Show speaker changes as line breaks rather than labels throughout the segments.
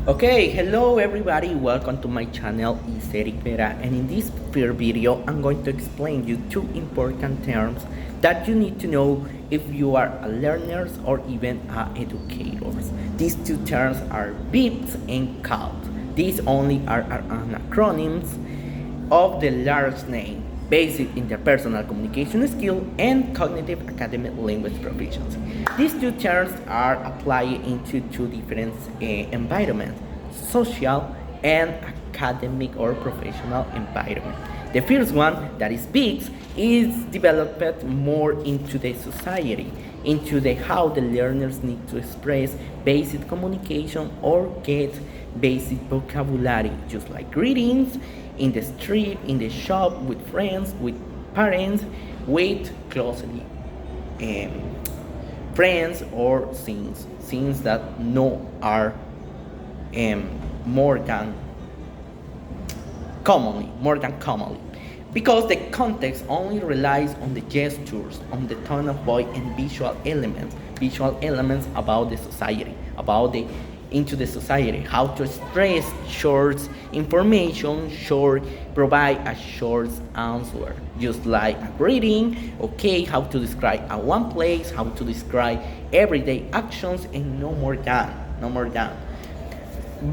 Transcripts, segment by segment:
Okay, hello everybody, welcome to my channel, is Eric Vera, and in this first video I'm going to explain you two important terms that you need to know if you are a learners or even a educators. These two terms are Bics and Calp. These only are acronyms of the large name, basic interpersonal communication skill and cognitive academic language proficiency. These two terms are applied into two different environments, social and academic or professional environment. The first one, that is Bics, is developed more into the society, into the how the learners need to express basic communication or get basic vocabulary, just like greetings in the street, in the shop, with friends, with parents, with closely friends or things that no are more than commonly, because the context only relies on the gestures, on the tone of voice, and visual elements about the society, about the into the society, how to express short information, provide a short answer, just like a greeting, okay, how to describe a one place, how to describe everyday actions, and no more than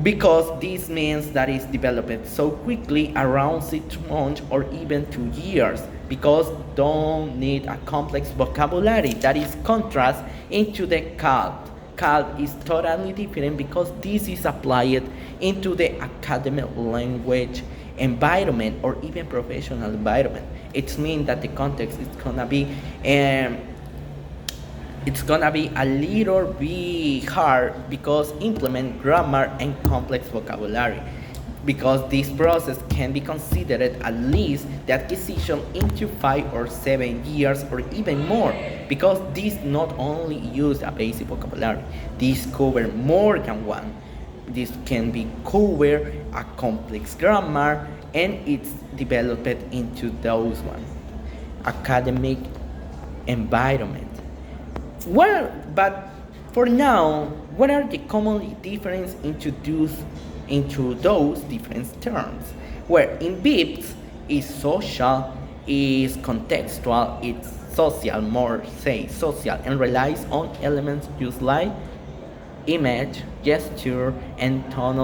because this means that it's developed so quickly, around 6 months or even 2 years, because don't need a complex vocabulary. That is contrast into the Calp. Calp is totally different because this is applied into the academic language environment or even professional environment. It means that the context is gonna be it's gonna be a little bit hard because implement grammar and complex vocabulary, because this process can be considered at least the acquisition into 5 or 7 years or even more, because this not only use a basic vocabulary, this cover more than one. This can be cover a complex grammar, and it's developed into those one academic environment. But for now, what are the common difference into those different terms? Where in Bips is social, is contextual, it's social, more say social, and relies on elements just like image, gesture, and tone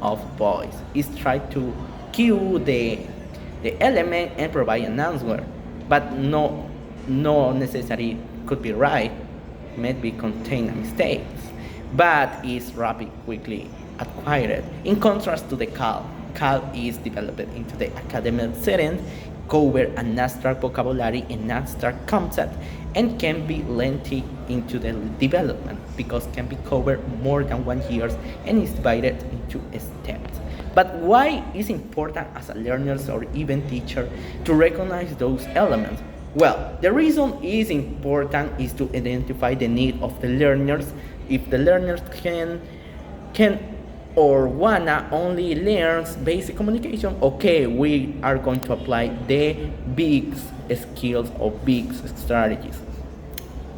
of voice. It's try to cue the element and provide an answer, but no necessarily could be right, maybe contain mistakes, but is rapid, quickly acquired. In contrast to the Calp, Calp is developed into the academic setting, cover an abstract vocabulary and abstract concept, and can be lengthy into the development because can be covered more than 1 year and is divided into steps. But why is important as a learner or even teacher to recognize those elements? Well, the reason is important is to identify the need of the learners. If the learners can or wanna only learn basic communication, okay, we are going to apply the big skills or big strategies,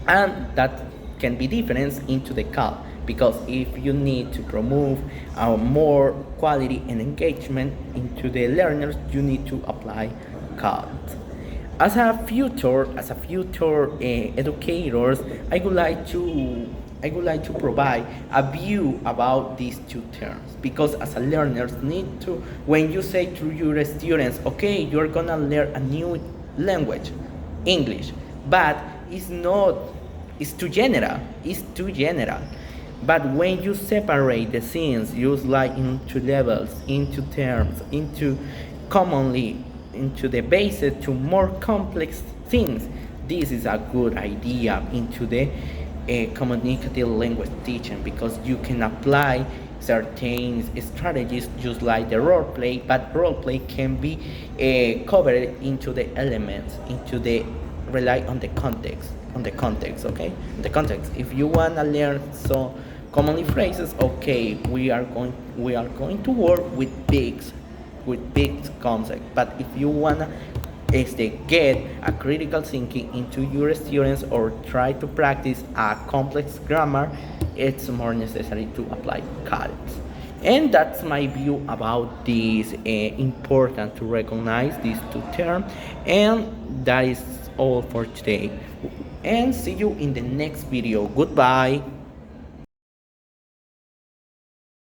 and that can be different into the Calp, because if you need to promote more quality and engagement into the learners, you need to apply Calp. As a future educators, I would like to provide a view about these two terms, because as a learners need to, when you say to your students, okay, you're gonna learn a new language, English, but it's too general. But when you separate the things, use like into levels, into terms, into commonly, into the basic to more complex things, this is a good idea into the communicative language teaching, because you can apply certain strategies just like the role play, but role play can be covered into the elements, into the rely on the context, okay, the context. If you want to learn so commonly phrases, okay, we are going to work with big concept. But if you wanna get a critical thinking into your students or try to practice a complex grammar, it's more necessary to apply Calp. And that's my view about this. Important to recognize these two terms. And that is all for today. And see you in the next video. Goodbye.